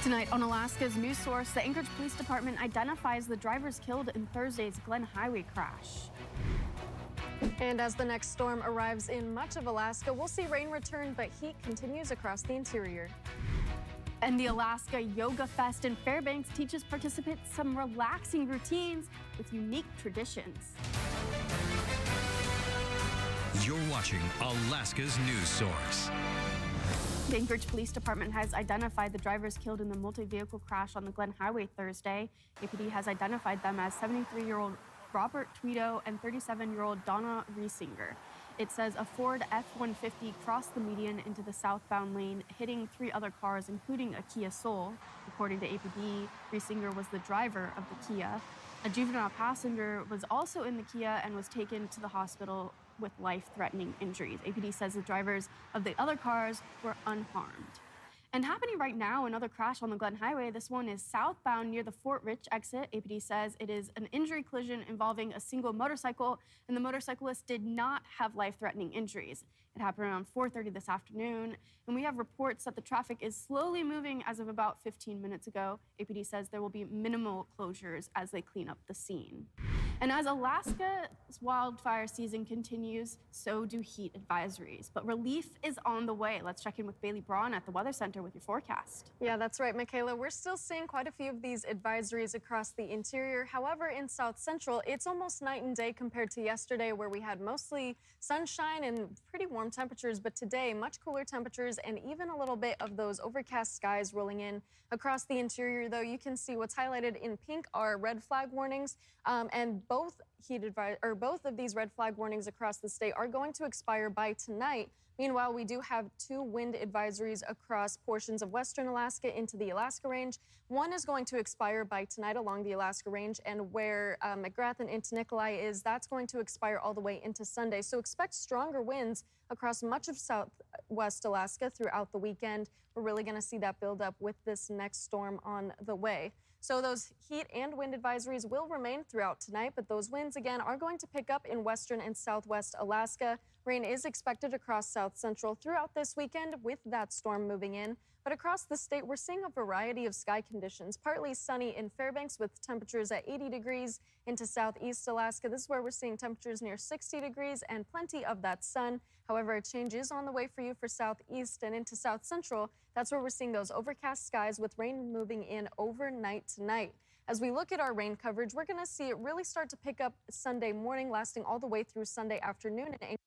Tonight on Alaska's news source, the Anchorage Police Department identifies the drivers killed in Thursday's Glen Highway crash. And as the next storm arrives in much of Alaska, we'll see rain return, but heat continues across the interior. And the Alaska Yoga Fest in Fairbanks teaches participants some relaxing routines with unique traditions. You're watching Alaska's news source. The Anchorage Police Department has identified the drivers killed in the multi-vehicle crash on the Glen Highway Thursday. APD has identified them as 73-year-old Robert Tweedo and 37-year-old Donna Riesinger. It says a Ford F-150 crossed the median into the southbound lane, hitting 3 other cars, including a Kia Soul. According to APD, Riesinger was the driver of the Kia. A juvenile passenger was also in the Kia and was taken to the hospital with life-threatening injuries. APD says the drivers of the other cars were unharmed. And happening right now, another crash on the Glen Highway. This one is southbound near the Fort Rich exit. APD says it is an injury collision involving a single motorcycle, and the motorcyclist did not have life-threatening injuries. It happened around 4:30 this afternoon, and we have reports that the traffic is slowly moving as of about 15 minutes ago. APD says there will be minimal closures as they clean up the scene. And as Alaska's wildfire season continues, so do heat advisories. But relief is on the way. Let's check in with Bailey Braun at the Weather Center with your forecast. Yeah, that's right, Michaela. We're still seeing quite a few of these advisories across the interior. However, in South Central, it's almost night and day compared to yesterday, where we had mostly sunshine and pretty warm temperatures. But today, much cooler temperatures and even a little bit of those overcast skies rolling in across the interior. Though you can see what's highlighted in pink are red flag warnings, and both of these red flag warnings across the state are going to expire by tonight. Meanwhile, we do have 2 wind advisories across portions of western Alaska into the Alaska Range. One is going to expire by tonight along the Alaska Range, and where McGrath and into Nikolai is, that's going to expire all the way into Sunday. So expect stronger winds across much of southwest Alaska throughout the weekend. We're really going to see that build up with this next storm on the way. So those heat and wind advisories will remain throughout tonight, but those winds again are going to pick up in western and southwest Alaska. Rain is expected across South Central throughout this weekend with that storm moving in. But across the state, we're seeing a variety of sky conditions. Partly sunny in Fairbanks with temperatures at 80 degrees into southeast Alaska. This is where we're seeing temperatures near 60 degrees and plenty of that sun. However, a change is on the way for you for southeast and into South Central. That's where we're seeing those overcast skies with rain moving in overnight tonight. As we look at our rain coverage, we're going to see it really start to pick up Sunday morning, lasting all the way through Sunday afternoon in Anchorage.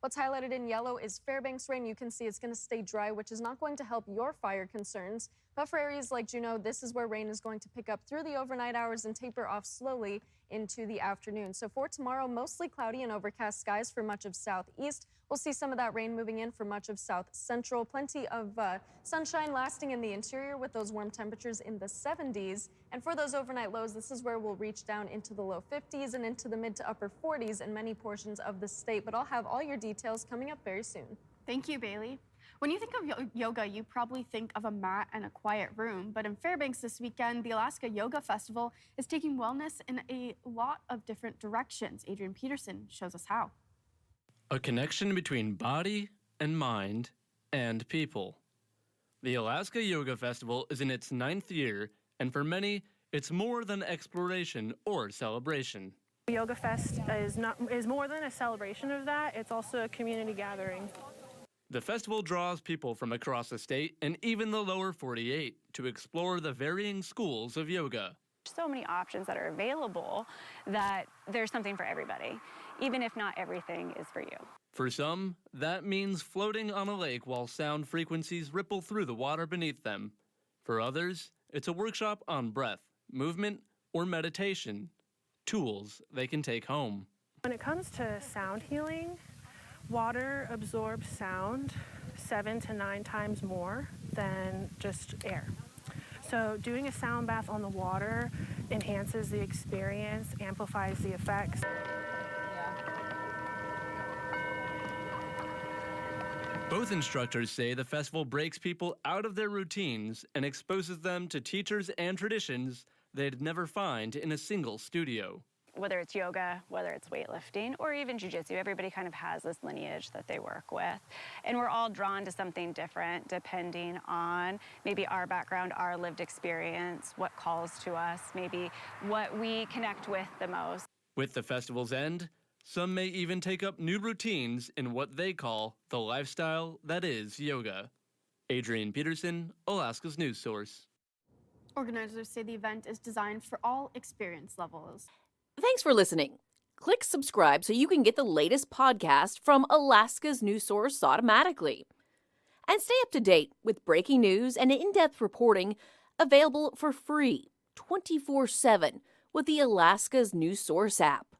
What's highlighted in yellow is Fairbanks rain. You can see it's going to stay dry, which is not going to help your fire concerns. But for areas like Juneau, this is where rain is going to pick up through the overnight hours and taper off slowly into the afternoon. So for tomorrow, mostly cloudy and overcast skies for much of southeast. We'll see some of that rain moving in for much of South Central. Plenty of sunshine lasting in the interior with those warm temperatures in the 70s. And for those overnight lows, this is where we'll reach down into the low 50s and into the mid to upper 40s in many portions of the state. But I'll have all your details coming up very soon. Thank you, Bailey. When you think of yoga, you probably think of a mat and a quiet room. But in Fairbanks this weekend, the Alaska Yoga Festival is taking wellness in a lot of different directions. Adrian Peterson shows us how. A connection between body and mind and people. The Alaska Yoga Festival is in its 9th year, and for many, it's more than exploration or celebration. Yoga Fest is more than a celebration of that. It's also a community gathering. The festival draws people from across the state and even the lower 48 to explore the varying schools of yoga. So many options that are available that there's something for everybody, even if not everything is for you. For some, that means floating on a lake while sound frequencies ripple through the water beneath them. For others, it's a workshop on breath, movement, or meditation, tools they can take home. When it comes to sound healing, water absorbs sound 7 to 9 times more than just air. So doing a sound bath on the water enhances the experience, amplifies the effects. Both instructors say the festival breaks people out of their routines and exposes them to teachers and traditions they'd never find in a single studio. Whether it's yoga, whether it's weightlifting, or even jiu-jitsu, everybody kind of has this lineage that they work with. And we're all drawn to something different depending on maybe our background, our lived experience, what calls to us, maybe what we connect with the most. With the festival's end, some may even take up new routines in what they call the lifestyle that is yoga. Adrian Peterson, Alaska's news source. Organizers say the event is designed for all experience levels. Thanks for listening. Click subscribe so you can get the latest podcast from Alaska's news source automatically. And stay up to date with breaking news and in-depth reporting available for free 24/7 with the Alaska's news source app.